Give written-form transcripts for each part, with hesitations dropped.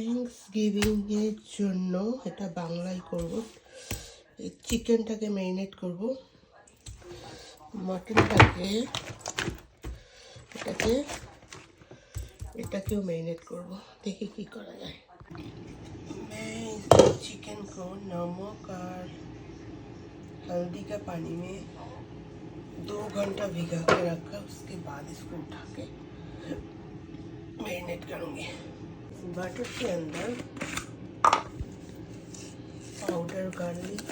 Thanksgiving এর জন্য এটা বাংলায় করব। এই চিকেনটাকে ম্যারিনেট করব, মটনটাকে এটাকেও ম্যারিনেट করব। দেখি কি করা যায়। मैं इस चिकन को नमक और हल्दी का पानी में 2 घंटा भिगा के रखा, उसके बाद इसको उठा के मैरिनेट करूँगी। बटर के अंदर पाउडर गार्लिक,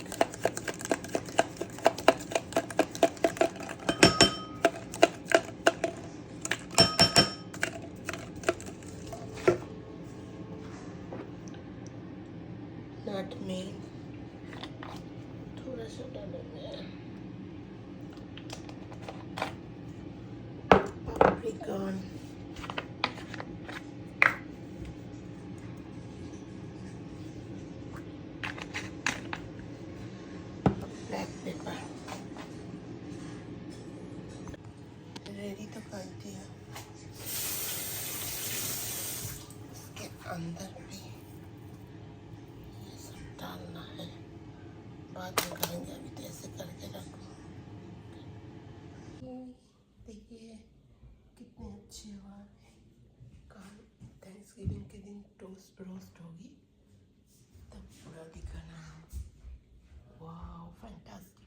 नटमेग थोड़ा सा डालेंगे, paprika, ब्लैक पेपर। रेडी तो कर दिया। इसके अंदर भी ये सब डालना है, बाद में करेंगे, अभी तो ऐसे करके रखो। देखिए कितने अच्छे हुआ। कल थैंक्सगिविंग के दिन टोस्ट रोस्ट होगी तब पूरा दिखाना। वाह फैंटास्टिक।